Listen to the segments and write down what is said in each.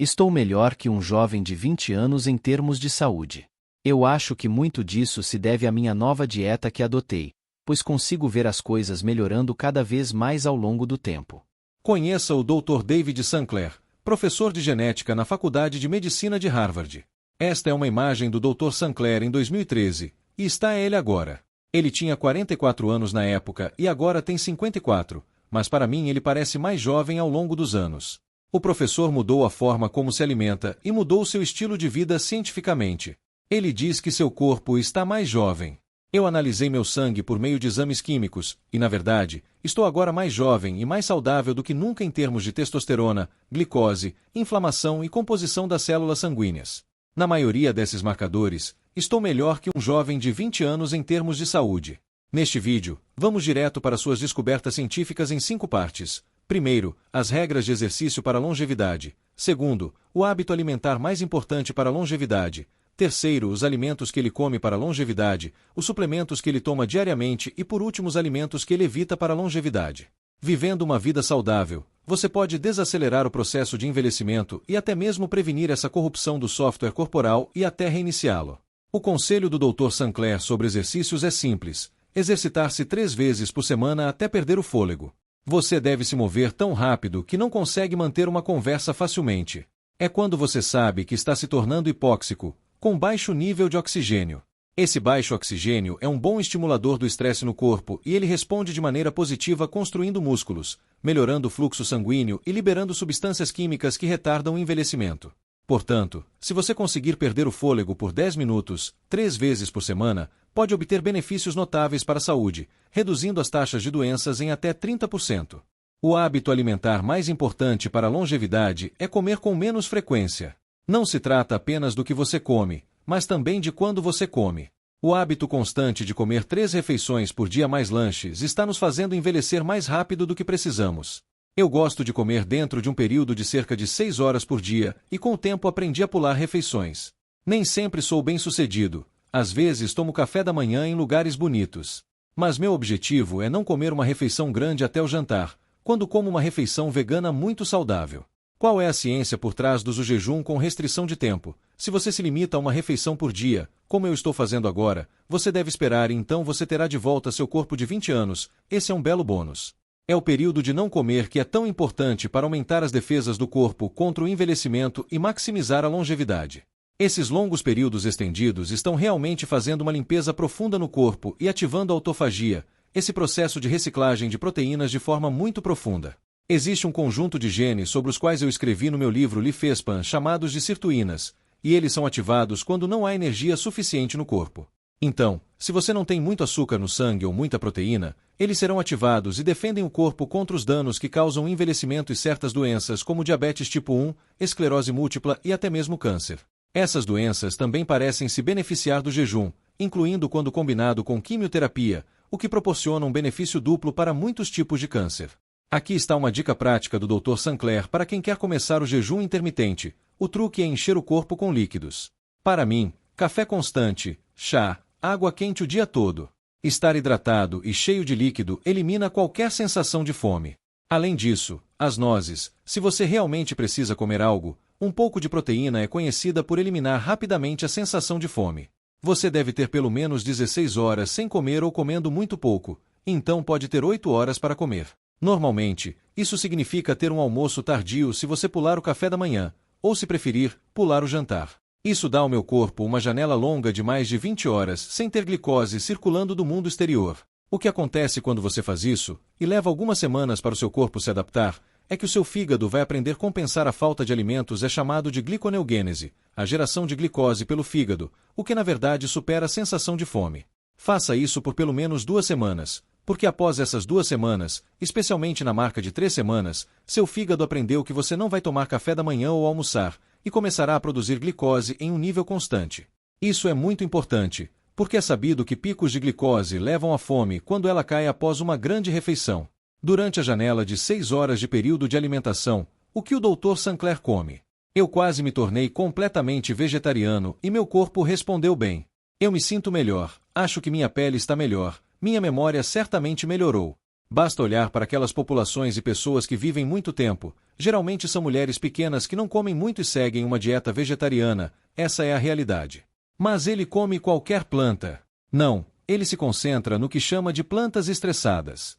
Estou melhor que um jovem de 20 anos em termos de saúde. Eu acho que muito disso se deve à minha nova dieta que adotei, pois consigo ver as coisas melhorando cada vez mais ao longo do tempo. Conheça o Dr. David Sinclair, professor de genética na Faculdade de Medicina de Harvard. Esta é uma imagem do Dr. Sinclair em 2013, e está ele agora. Ele tinha 44 anos na época e agora tem 54, mas para mim ele parece mais jovem ao longo dos anos. O professor mudou a forma como se alimenta e mudou seu estilo de vida cientificamente. Ele diz que seu corpo está mais jovem. Eu analisei meu sangue por meio de exames químicos, e na verdade, estou agora mais jovem e mais saudável do que nunca em termos de testosterona, glicose, inflamação e composição das células sanguíneas. Na maioria desses marcadores, estou melhor que um jovem de 20 anos em termos de saúde. Neste vídeo, vamos direto para suas descobertas científicas em 5 partes. Primeiro, as regras de exercício para a longevidade. Segundo, o hábito alimentar mais importante para a longevidade. Terceiro, os alimentos que ele come para a longevidade, os suplementos que ele toma diariamente e, por último, os alimentos que ele evita para a longevidade. Vivendo uma vida saudável, você pode desacelerar o processo de envelhecimento e até mesmo prevenir essa corrupção do software corporal e até reiniciá-lo. O conselho do Dr. Sinclair sobre exercícios é simples: exercitar-se 3 vezes por semana até perder o fôlego. Você deve se mover tão rápido que não consegue manter uma conversa facilmente. É quando você sabe que está se tornando hipóxico, com baixo nível de oxigênio. Esse baixo oxigênio é um bom estimulador do estresse no corpo e ele responde de maneira positiva construindo músculos, melhorando o fluxo sanguíneo e liberando substâncias químicas que retardam o envelhecimento. Portanto, se você conseguir perder o fôlego por 10 minutos, 3 vezes por semana, pode obter benefícios notáveis para a saúde, reduzindo as taxas de doenças em até 30%. O hábito alimentar mais importante para a longevidade é comer com menos frequência. Não se trata apenas do que você come, mas também de quando você come. O hábito constante de comer 3 refeições por dia mais lanches está nos fazendo envelhecer mais rápido do que precisamos. Eu gosto de comer dentro de um período de cerca de 6 horas por dia e com o tempo aprendi a pular refeições. Nem sempre sou bem-sucedido. Às vezes tomo café da manhã em lugares bonitos. Mas meu objetivo é não comer uma refeição grande até o jantar, quando como uma refeição vegana muito saudável. Qual é a ciência por trás do jejum com restrição de tempo? Se você se limita a uma refeição por dia, como eu estou fazendo agora, você deve esperar e então você terá de volta seu corpo de 20 anos. Esse é um belo bônus. É o período de não comer que é tão importante para aumentar as defesas do corpo contra o envelhecimento e maximizar a longevidade. Esses longos períodos estendidos estão realmente fazendo uma limpeza profunda no corpo e ativando a autofagia, esse processo de reciclagem de proteínas de forma muito profunda. Existe um conjunto de genes sobre os quais eu escrevi no meu livro Lifespan chamados de sirtuínas, e eles são ativados quando não há energia suficiente no corpo. Então, se você não tem muito açúcar no sangue ou muita proteína, eles serão ativados e defendem o corpo contra os danos que causam envelhecimento e certas doenças como diabetes tipo 1, esclerose múltipla e até mesmo câncer. Essas doenças também parecem se beneficiar do jejum, incluindo quando combinado com quimioterapia, o que proporciona um benefício duplo para muitos tipos de câncer. Aqui está uma dica prática do Dr. Sinclair para quem quer começar o jejum intermitente. O truque é encher o corpo com líquidos. Para mim, café constante, chá, água quente o dia todo. Estar hidratado e cheio de líquido elimina qualquer sensação de fome. Além disso, as nozes, se você realmente precisa comer algo, um pouco de proteína é conhecida por eliminar rapidamente a sensação de fome. Você deve ter pelo menos 16 horas sem comer ou comendo muito pouco, então pode ter 8 horas para comer. Normalmente, isso significa ter um almoço tardio se você pular o café da manhã, ou se preferir, pular o jantar. Isso dá ao meu corpo uma janela longa de mais de 20 horas sem ter glicose circulando do mundo exterior. O que acontece quando você faz isso, e leva algumas semanas para o seu corpo se adaptar, é que o seu fígado vai aprender a compensar a falta de alimentos chamado de gliconeogênese, a geração de glicose pelo fígado, o que na verdade supera a sensação de fome. Faça isso por pelo menos 2 semanas. Porque após essas 2 semanas, especialmente na marca de 3 semanas, seu fígado aprendeu que você não vai tomar café da manhã ou almoçar, e começará a produzir glicose em um nível constante. Isso é muito importante, porque é sabido que picos de glicose levam à fome quando ela cai após uma grande refeição. Durante a janela de 6 horas de período de alimentação, o que o Dr. Sinclair come? Eu quase me tornei completamente vegetariano e meu corpo respondeu bem. Eu me sinto melhor, acho que minha pele está melhor. Minha memória certamente melhorou. Basta olhar para aquelas populações e pessoas que vivem muito tempo, geralmente são mulheres pequenas que não comem muito e seguem uma dieta vegetariana, essa é a realidade. Mas ele come qualquer planta. Não, ele se concentra no que chama de plantas estressadas.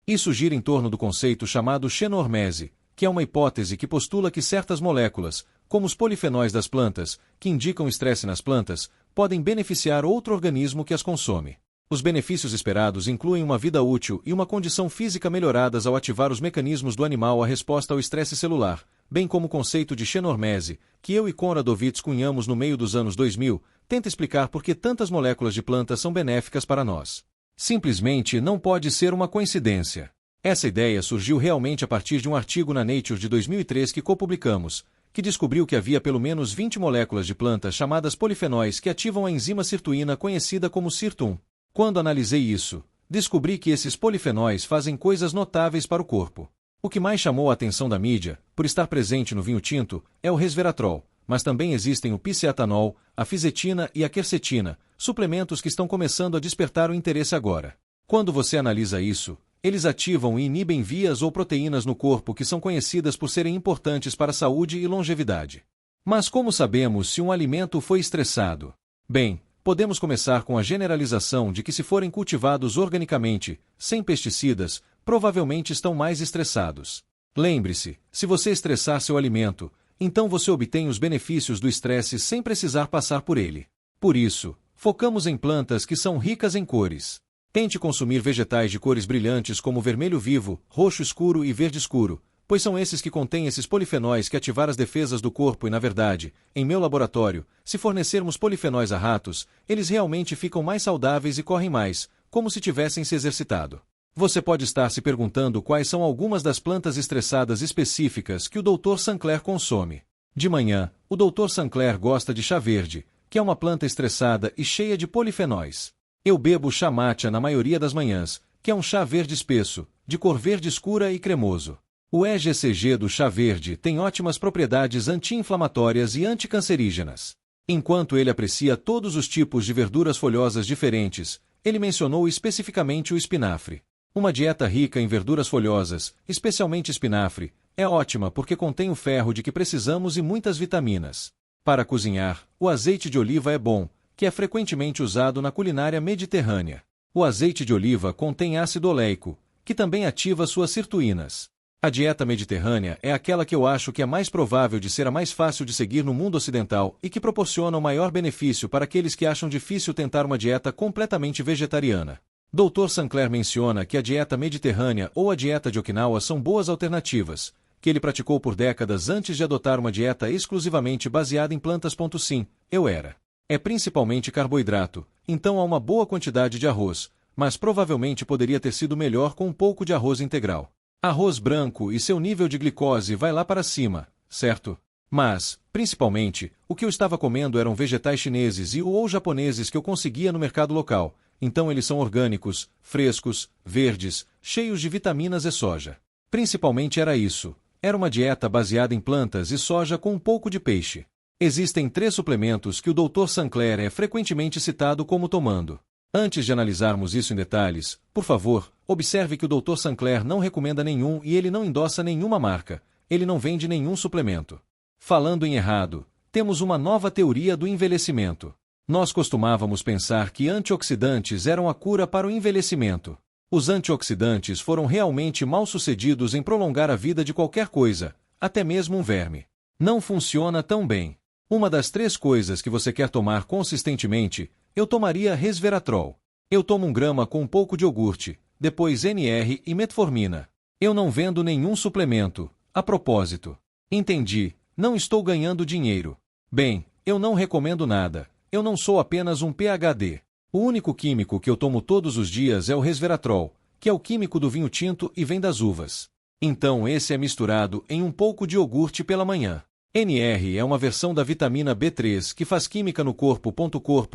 Isso gira em torno do conceito chamado xenormese, que é uma hipótese que postula que certas moléculas, como os polifenóis das plantas, que indicam estresse nas plantas, podem beneficiar outro organismo que as consome. Os benefícios esperados incluem uma vida útil e uma condição física melhoradas ao ativar os mecanismos do animal à resposta ao estresse celular, bem como o conceito de xenormese, que eu e Konradovitz cunhamos no meio dos anos 2000, tenta explicar por que tantas moléculas de plantas são benéficas para nós. Simplesmente não pode ser uma coincidência. Essa ideia surgiu realmente a partir de um artigo na Nature de 2003 que copublicamos, que descobriu que havia pelo menos 20 moléculas de plantas chamadas polifenóis que ativam a enzima sirtuína conhecida como SIRT1. Quando analisei isso, descobri que esses polifenóis fazem coisas notáveis para o corpo. O que mais chamou a atenção da mídia, por estar presente no vinho tinto, é o resveratrol, mas também existem o pisceatanol, a fisetina e a quercetina, suplementos que estão começando a despertar o interesse agora. Quando você analisa isso, eles ativam e inibem vias ou proteínas no corpo que são conhecidas por serem importantes para a saúde e longevidade. Mas como sabemos se um alimento foi estressado? Bem, podemos começar com a generalização de que se forem cultivados organicamente, sem pesticidas, provavelmente estão mais estressados. Lembre-se, se você estressar seu alimento, então você obtém os benefícios do estresse sem precisar passar por ele. Por isso, focamos em plantas que são ricas em cores. Tente consumir vegetais de cores brilhantes como vermelho vivo, roxo escuro e verde escuro, pois são esses que contêm esses polifenóis que ativar as defesas do corpo e, na verdade, em meu laboratório, se fornecermos polifenóis a ratos, eles realmente ficam mais saudáveis e correm mais, como se tivessem se exercitado. Você pode estar se perguntando quais são algumas das plantas estressadas específicas que o Dr. Sankler consome. De manhã, o Dr. Sankler gosta de chá verde, que é uma planta estressada e cheia de polifenóis. Eu bebo chá matcha na maioria das manhãs, que é um chá verde espesso, de cor verde escura e cremoso. O EGCG do chá verde tem ótimas propriedades anti-inflamatórias e anticancerígenas. Enquanto ele aprecia todos os tipos de verduras folhosas diferentes, ele mencionou especificamente o espinafre. Uma dieta rica em verduras folhosas, especialmente espinafre, é ótima porque contém o ferro de que precisamos e muitas vitaminas. Para cozinhar, o azeite de oliva é bom, que é frequentemente usado na culinária mediterrânea. O azeite de oliva contém ácido oleico, que também ativa suas sirtuínas. A dieta mediterrânea é aquela que eu acho que é mais provável de ser a mais fácil de seguir no mundo ocidental e que proporciona o maior benefício para aqueles que acham difícil tentar uma dieta completamente vegetariana. Dr. Sankler menciona que a dieta mediterrânea ou a dieta de Okinawa são boas alternativas, que ele praticou por décadas antes de adotar uma dieta exclusivamente baseada em plantas. Sim, eu era. É principalmente carboidrato, então há uma boa quantidade de arroz, mas provavelmente poderia ter sido melhor com um pouco de arroz integral. Arroz branco e seu nível de glicose vai lá para cima, certo? Mas, principalmente, o que eu estava comendo eram vegetais chineses ou japoneses que eu conseguia no mercado local, então eles são orgânicos, frescos, verdes, cheios de vitaminas e soja. Principalmente era isso. Era uma dieta baseada em plantas e soja com um pouco de peixe. Existem 3 suplementos que o Dr. Sankler é frequentemente citado como tomando. Antes de analisarmos isso em detalhes, por favor, observe que o Dr. Sankler não recomenda nenhum e ele não endossa nenhuma marca. Ele não vende nenhum suplemento. Falando em errado, temos uma nova teoria do envelhecimento. Nós costumávamos pensar que antioxidantes eram a cura para o envelhecimento. Os antioxidantes foram realmente mal sucedidos em prolongar a vida de qualquer coisa, até mesmo um verme. Não funciona tão bem. Uma das 3 coisas que você quer tomar consistentemente, eu tomaria resveratrol. Eu tomo 1 grama com um pouco de iogurte, depois NR e metformina. Eu não vendo nenhum suplemento. A propósito. Entendi, não estou ganhando dinheiro. Bem, eu não recomendo nada. Eu não sou apenas um PhD. O único químico que eu tomo todos os dias é o resveratrol, que é o químico do vinho tinto e vem das uvas. Então esse é misturado em um pouco de iogurte pela manhã. NR é uma versão da vitamina B3 que faz química no corpo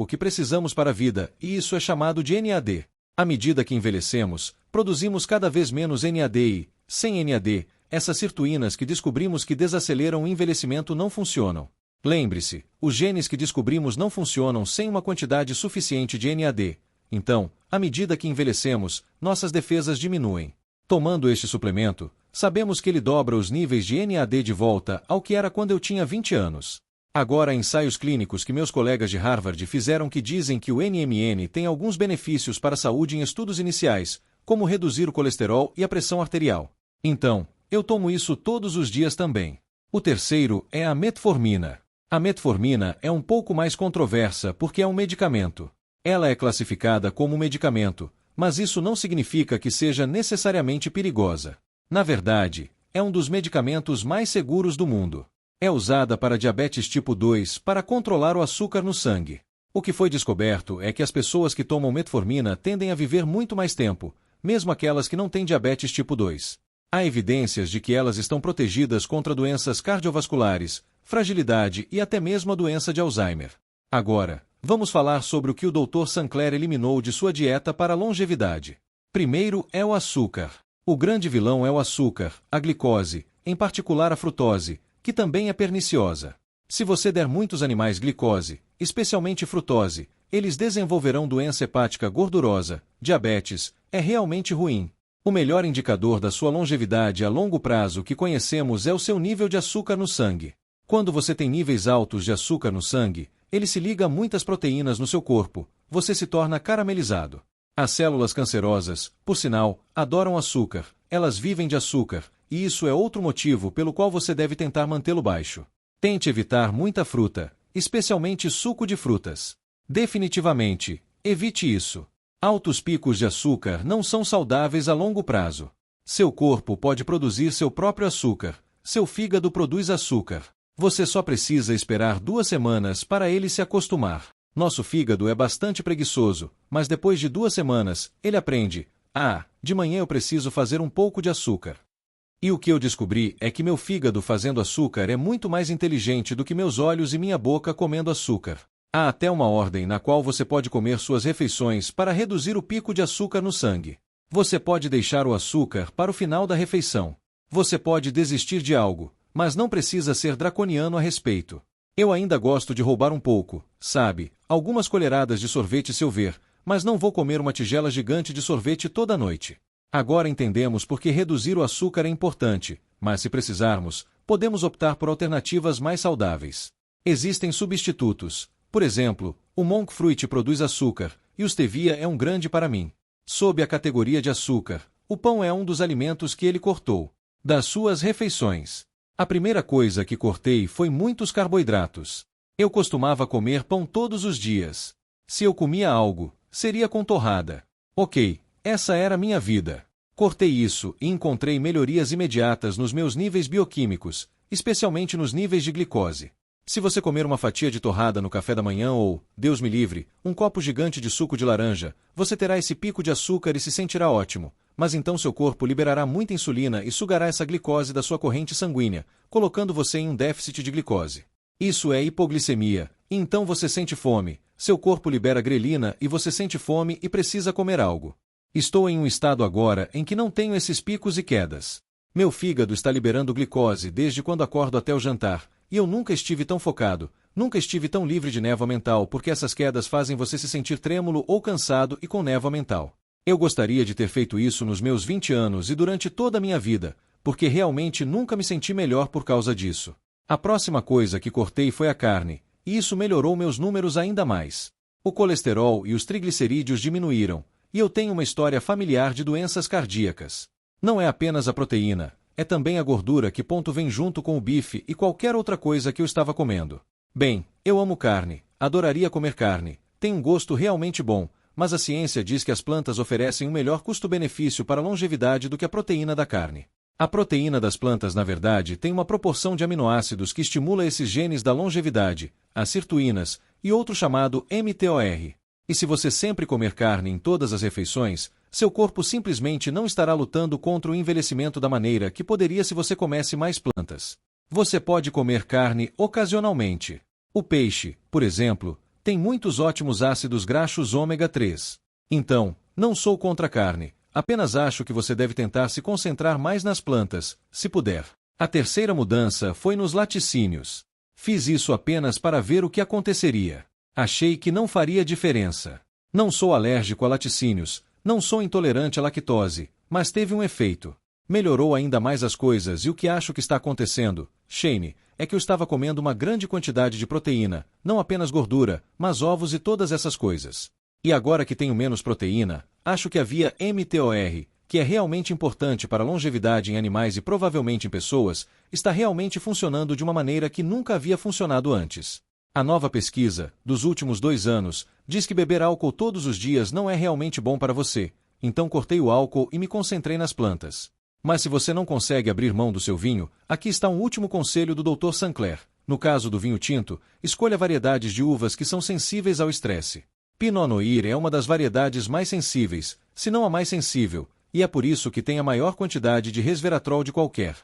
que precisamos para a vida, e isso é chamado de NAD. À medida que envelhecemos, produzimos cada vez menos NAD e, sem NAD, essas sirtuínas que descobrimos que desaceleram o envelhecimento não funcionam. Lembre-se, os genes que descobrimos não funcionam sem uma quantidade suficiente de NAD. Então, à medida que envelhecemos, nossas defesas diminuem. Tomando este suplemento, sabemos que ele dobra os níveis de NAD de volta ao que era quando eu tinha 20 anos. Agora há ensaios clínicos que meus colegas de Harvard fizeram que dizem que o NMN tem alguns benefícios para a saúde em estudos iniciais, como reduzir o colesterol e a pressão arterial. Então, eu tomo isso todos os dias também. O terceiro é a metformina. A metformina é um pouco mais controversa porque é um medicamento. Ela é classificada como medicamento, mas isso não significa que seja necessariamente perigosa. Na verdade, é um dos medicamentos mais seguros do mundo. É usada para diabetes tipo 2 para controlar o açúcar no sangue. O que foi descoberto é que as pessoas que tomam metformina tendem a viver muito mais tempo, mesmo aquelas que não têm diabetes tipo 2. Há evidências de que elas estão protegidas contra doenças cardiovasculares, fragilidade e até mesmo a doença de Alzheimer. Agora, vamos falar sobre o que o Dr. Sankler eliminou de sua dieta para a longevidade. Primeiro é o açúcar. O grande vilão é o açúcar, a glicose, em particular a frutose, que também é perniciosa. Se você der muitos animais glicose, especialmente frutose, eles desenvolverão doença hepática gordurosa, diabetes, é realmente ruim. O melhor indicador da sua longevidade a longo prazo que conhecemos é o seu nível de açúcar no sangue. Quando você tem níveis altos de açúcar no sangue, ele se liga a muitas proteínas no seu corpo, você se torna caramelizado. As células cancerosas, por sinal, adoram açúcar, elas vivem de açúcar, e isso é outro motivo pelo qual você deve tentar mantê-lo baixo. Tente evitar muita fruta, especialmente suco de frutas. Definitivamente, evite isso. Altos picos de açúcar não são saudáveis a longo prazo. Seu corpo pode produzir seu próprio açúcar, seu fígado produz açúcar. Você só precisa esperar 2 semanas para ele se acostumar. Nosso fígado é bastante preguiçoso, mas depois de 2 semanas, ele aprende: de manhã eu preciso fazer um pouco de açúcar. E o que eu descobri é que meu fígado fazendo açúcar é muito mais inteligente do que meus olhos e minha boca comendo açúcar. Há até uma ordem na qual você pode comer suas refeições para reduzir o pico de açúcar no sangue. Você pode deixar o açúcar para o final da refeição. Você pode desistir de algo, mas não precisa ser draconiano a respeito. Eu ainda gosto de roubar um pouco, sabe, algumas colheradas de sorvete se eu ver, mas não vou comer uma tigela gigante de sorvete toda noite. Agora entendemos por que reduzir o açúcar é importante, mas se precisarmos, podemos optar por alternativas mais saudáveis. Existem substitutos. Por exemplo, o monk fruit produz açúcar, e o stevia é um grande para mim. Sob a categoria de açúcar, o pão é um dos alimentos que ele cortou das suas refeições. A primeira coisa que cortei foi muitos carboidratos. Eu costumava comer pão todos os dias. Se eu comia algo, seria com torrada. Ok, essa era minha vida. Cortei isso e encontrei melhorias imediatas nos meus níveis bioquímicos, especialmente nos níveis de glicose. Se você comer uma fatia de torrada no café da manhã ou, Deus me livre, um copo gigante de suco de laranja, você terá esse pico de açúcar e se sentirá ótimo. Mas então seu corpo liberará muita insulina e sugará essa glicose da sua corrente sanguínea, colocando você em um déficit de glicose. Isso é hipoglicemia, e então você sente fome, seu corpo libera grelina e você sente fome e precisa comer algo. Estou em um estado agora em que não tenho esses picos e quedas. Meu fígado está liberando glicose desde quando acordo até o jantar, e eu nunca estive tão focado, nunca estive tão livre de névoa mental porque essas quedas fazem você se sentir trêmulo ou cansado e com névoa mental. Eu gostaria de ter feito isso nos meus 20 anos e durante toda a minha vida, porque realmente nunca me senti melhor por causa disso. A próxima coisa que cortei foi a carne, e isso melhorou meus números ainda mais. O colesterol e os triglicerídeos diminuíram, e eu tenho uma história familiar de doenças cardíacas. Não é apenas a proteína, é também a gordura que vem junto com o bife e qualquer outra coisa que eu estava comendo. Bem, eu amo carne, adoraria comer carne, tem um gosto realmente bom, mas a ciência diz que as plantas oferecem um melhor custo-benefício para a longevidade do que a proteína da carne. A proteína das plantas, na verdade, tem uma proporção de aminoácidos que estimula esses genes da longevidade, as sirtuínas, e outro chamado mTOR. E se você sempre comer carne em todas as refeições, seu corpo simplesmente não estará lutando contra o envelhecimento da maneira que poderia se você comesse mais plantas. Você pode comer carne ocasionalmente. O peixe, por exemplo, tem muitos ótimos ácidos graxos ômega 3. Então, não sou contra a carne, apenas acho que você deve tentar se concentrar mais nas plantas, se puder. A terceira mudança foi nos laticínios. Fiz isso apenas para ver o que aconteceria. Achei que não faria diferença. Não sou alérgico a laticínios, não sou intolerante à lactose, mas teve um efeito. Melhorou ainda mais as coisas e o que acho que está acontecendo, Shane, é que eu estava comendo uma grande quantidade de proteína, não apenas gordura, mas ovos e todas essas coisas. E agora que tenho menos proteína, acho que a via mTOR, que é realmente importante para a longevidade em animais e provavelmente em pessoas, está realmente funcionando de uma maneira que nunca havia funcionado antes. A nova pesquisa, dos últimos 2 anos, diz que beber álcool todos os dias não é realmente bom para você, então cortei o álcool e me concentrei nas plantas. Mas se você não consegue abrir mão do seu vinho, aqui está um último conselho do Dr. Sancler. No caso do vinho tinto, escolha variedades de uvas que são sensíveis ao estresse. Pinot Noir é uma das variedades mais sensíveis, se não a mais sensível, e é por isso que tem a maior quantidade de resveratrol de qualquer